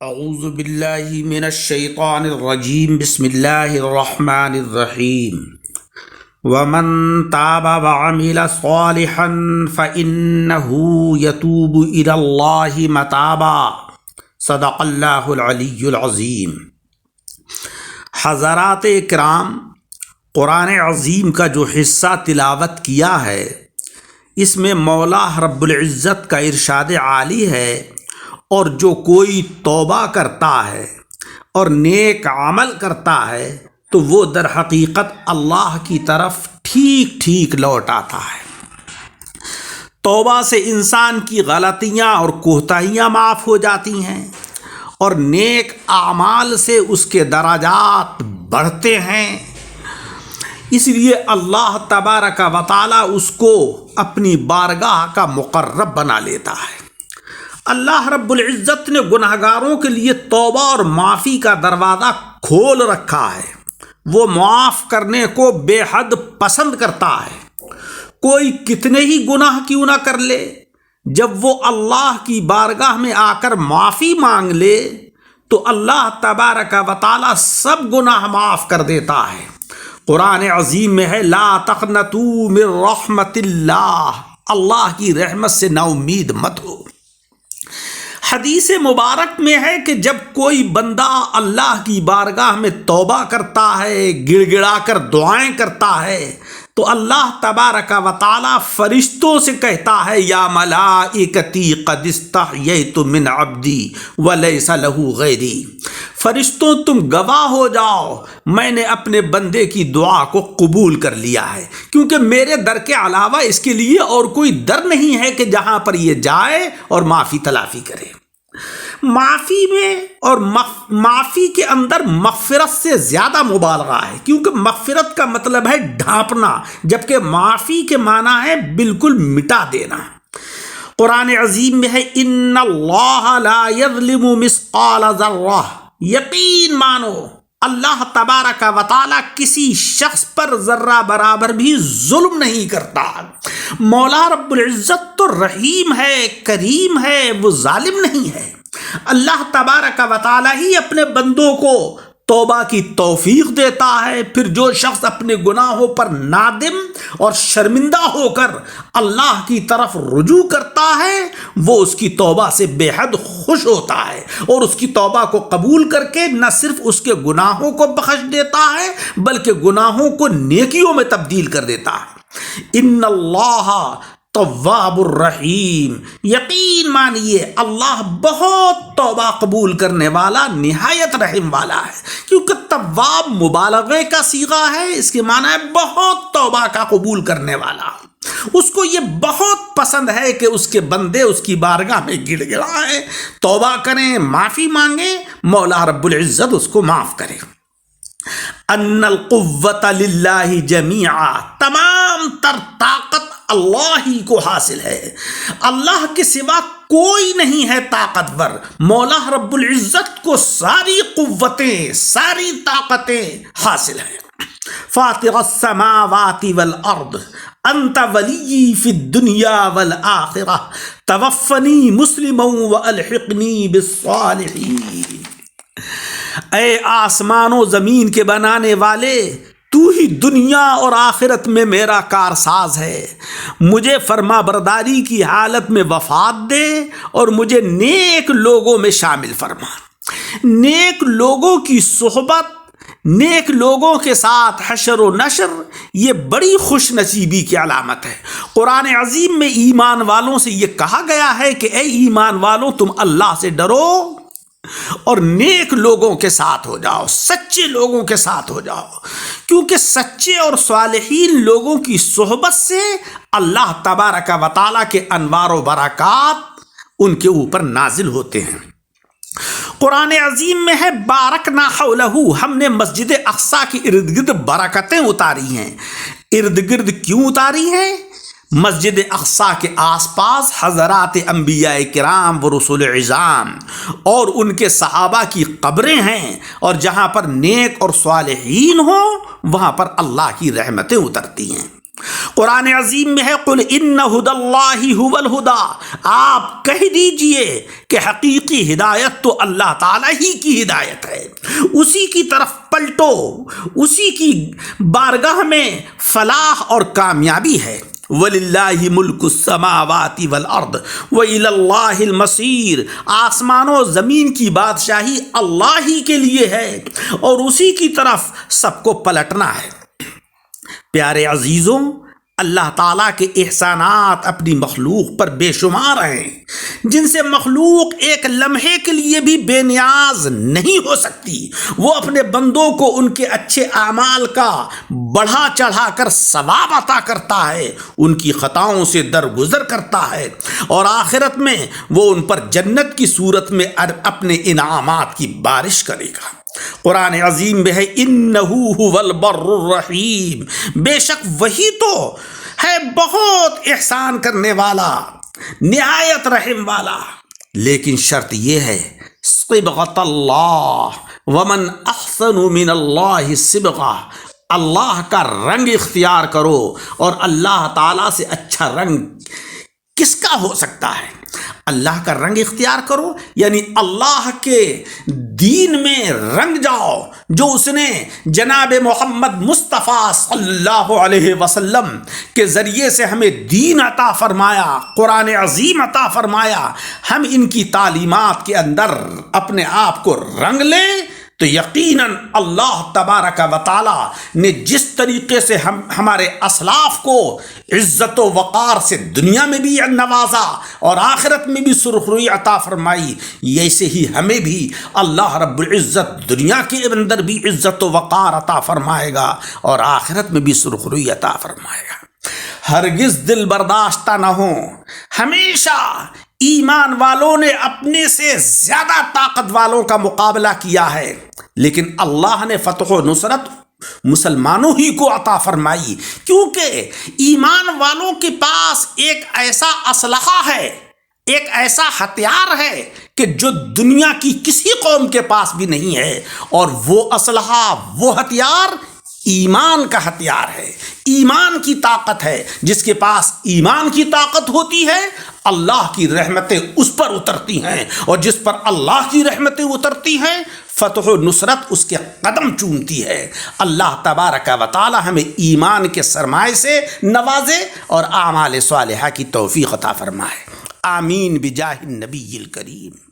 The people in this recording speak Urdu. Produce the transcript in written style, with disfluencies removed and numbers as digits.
اعوذ باللہ من الشیطان الرجیم بسم اللہ الرحمن الرحیم ومن تاب وعمل صالحا فإنه يتوب إلى الله متابا صدق اللہ العلی العظیم۔ حضرات اکرام، قرآن عظیم کا جو حصہ تلاوت کیا ہے اس میں مولا رب العزت کا ارشاد عالی ہے، اور جو کوئی توبہ کرتا ہے اور نیک عمل کرتا ہے تو وہ در حقیقت اللہ کی طرف ٹھیک ٹھیک لوٹ آتا ہے۔ توبہ سے انسان کی غلطیاں اور کوتاہیاں معاف ہو جاتی ہیں، اور نیک اعمال سے اس کے درجات بڑھتے ہیں۔ اس لیے اللہ تبارک و تعالی اس کو اپنی بارگاہ کا مقرب بنا لیتا ہے۔ اللہ رب العزت نے گناہگاروں کے لیے توبہ اور معافی کا دروازہ کھول رکھا ہے۔ وہ معاف کرنے کو بے حد پسند کرتا ہے، کوئی کتنے ہی گناہ کیوں نہ کر لے، جب وہ اللہ کی بارگاہ میں آ کر معافی مانگ لے تو اللہ تبارک و تعالی سب گناہ معاف کر دیتا ہے۔ قرآن عظیم میں ہے لا تقنطوا من رحمت اللہ کی رحمت سے نا امید مت ہو۔ حدیث مبارک میں ہے کہ جب کوئی بندہ اللہ کی بارگاہ میں توبہ کرتا ہے، گڑ گڑا کر دعائیں کرتا ہے، تو اللہ تبارک و تعالی فرشتوں سے کہتا ہے یا ملائکتی قد استحییت من عبدی ولیس لہ غیری، فرشتوں تم گواہ ہو جاؤ، میں نے اپنے بندے کی دعا کو قبول کر لیا ہے، کیونکہ میرے در کے علاوہ اس کے لیے اور کوئی در نہیں ہے کہ جہاں پر یہ جائے اور معافی تلافی کرے۔ معافی میں اور معافی کے اندر مغفرت سے زیادہ مبالغہ ہے، کیونکہ مغفرت کا مطلب ہے ڈھانپنا، جبکہ معافی کے معنی ہے بالکل مٹا دینا۔ قرآن عظیم میں ہے ان اللہ لا یظلم مثقال ذرہ، یقین مانو اللہ تبارک و تعالی کسی شخص پر ذرہ برابر بھی ظلم نہیں کرتا۔ مولا رب العزت تو رحیم ہے، کریم ہے، وہ ظالم نہیں ہے۔ اللہ تبارک و تعالی ہی اپنے بندوں کو توبہ کی توفیق دیتا ہے، پھر جو شخص اپنے گناہوں پر نادم اور شرمندہ ہو کر اللہ کی طرف رجوع کرتا ہے وہ اس کی توبہ سے بے حد خوش ہوتا ہے، اور اس کی توبہ کو قبول کر کے نہ صرف اس کے گناہوں کو بخش دیتا ہے بلکہ گناہوں کو نیکیوں میں تبدیل کر دیتا ہے۔ ان اللہ تواب الرحیم، یقین مانیے اللہ بہت توبہ قبول کرنے والا، نہایت رحم والا ہے، کیونکہ تواب مبالغے کا صیغہ ہے، اس کے معنی ہے بہت توبہ کا قبول کرنے والا۔ اس کو یہ بہت پسند ہے کہ اس کے بندے اس کی بارگاہ میں گڑ گڑائیں، توبہ کریں، معافی مانگیں، مولا رب العزت اس کو معاف کرے۔ ان القوت للہ جمیعا، تمام تر طاقت اللہ ہی کو حاصل ہے، اللہ کے سوا کوئی نہیں ہے طاقتور۔ مولا رب العزت کو ساری قوتیں، ساری طاقتیں حاصل ہیں۔ فاطر السماوات والارض انت ولی فی الدنیا والآخرہ توفنی مسلما والحقنی بالصالحین۔ اے آسمان و زمین کے بنانے والے، تو ہی دنیا اور آخرت میں میرا کارساز ہے، مجھے فرما برداری کی حالت میں وفات دے اور مجھے نیک لوگوں میں شامل فرما۔ نیک لوگوں کی صحبت، نیک لوگوں کے ساتھ حشر و نشر، یہ بڑی خوش نصیبی کی علامت ہے۔ قرآن عظیم میں ایمان والوں سے یہ کہا گیا ہے کہ اے ایمان والوں، تم اللہ سے ڈرو اور نیک لوگوں کے ساتھ ہو جاؤ، سچے لوگوں کے ساتھ ہو جاؤ، کیونکہ سچے اور صالحین لوگوں کی صحبت سے اللہ تبارک و تعالیٰ کے انوار و برکات ان کے اوپر نازل ہوتے ہیں۔ قرآن عظیم میں ہے بارکنا حولہ، ہم نے مسجد اقصیٰ کی ارد گرد برکتیں اتاری ہیں۔ ارد گرد کیوں اتاری ہیں؟ مسجد اقصیٰ کے آس پاس حضرات انبیاء کرام و رسول عظام اور ان کے صحابہ کی قبریں ہیں، اور جہاں پر نیک اور صالحین ہوں وہاں پر اللہ کی رحمتیں اترتی ہیں۔ قرآن عظیم میں ہے قل ان ھدی اللہ ھو الھدی، آپ کہہ دیجئے کہ حقیقی ہدایت تو اللہ تعالیٰ ہی کی ہدایت ہے، اسی کی طرف پلٹو، اسی کی بارگاہ میں فلاح اور کامیابی ہے۔ وَلِلَّهِ مُلْكُ السَّمَاوَاتِ وَالْأَرْضِ وَإِلَى اللَّهِ الْمَصِيرُ، آسمان و زمین کی بادشاہی اللہ ہی کے لیے ہے اور اسی کی طرف سب کو پلٹنا ہے۔ پیارے عزیزوں، اللہ تعالیٰ کے احسانات اپنی مخلوق پر بے شمار ہیں، جن سے مخلوق ایک لمحے کے لیے بھی بے نیاز نہیں ہو سکتی۔ وہ اپنے بندوں کو ان کے اچھے اعمال کا بڑھا چڑھا کر ثواب عطا کرتا ہے، ان کی خطاؤں سے درگزر کرتا ہے، اور آخرت میں وہ ان پر جنت کی صورت میں اپنے انعامات کی بارش کرے گا۔ قرآن عظیم میں ہے انہو ھو البر الرحیم، بے شک وہی تو ہے بہت احسان کرنے والا، نہایت رحم والا۔ لیکن شرط یہ ہے صبغۃ اللہ ومن احسن من اللہ صبغہ، اللہ کا رنگ اختیار کرو، اور اللہ تعالیٰ سے اچھا رنگ کس کا ہو سکتا ہے؟ اللہ کا رنگ اختیار کرو یعنی اللہ کے دین میں رنگ جاؤ، جو اس نے جناب محمد مصطفیٰ صلی اللہ علیہ وسلم کے ذریعے سے ہمیں دین عطا فرمایا، قرآن عظیم عطا فرمایا، ہم ان کی تعلیمات کے اندر اپنے آپ کو رنگ لیں تو یقیناً اللہ تبارک و تعالی نے جس طریقے سے ہمارے اسلاف کو عزت و وقار سے دنیا میں بھی نوازا اور آخرت میں بھی سرخروئی عطا فرمائی، ایسے ہی ہمیں بھی اللہ رب العزت دنیا کے اندر بھی عزت و وقار عطا فرمائے گا اور آخرت میں بھی سرخروئی عطا فرمائے گا۔ ہرگز دل برداشتہ نہ ہوں، ہمیشہ ایمان والوں نے اپنے سے زیادہ طاقت والوں کا مقابلہ کیا ہے، لیکن اللہ نے فتح و نصرت مسلمانوں ہی کو عطا فرمائی، کیونکہ ایمان والوں کے پاس ایک ایسا اسلحہ ہے، ایک ایسا ہتھیار ہے کہ جو دنیا کی کسی قوم کے پاس بھی نہیں ہے، اور وہ اسلحہ، وہ ہتھیار ایمان کا ہتھیار ہے، ایمان کی طاقت ہے۔ جس کے پاس ایمان کی طاقت ہوتی ہے اللہ کی رحمتیں اس پر اترتی ہیں، اور جس پر اللہ کی رحمتیں اترتی ہیں فتح و نصرت اس کے قدم چومتی ہے۔ اللہ تبارک و تعالی ہمیں ایمان کے سرمائے سے نوازے اور اعمال صالحہ کی توفیق عطا فرمائے، آمین بجاہ النبی الکریم۔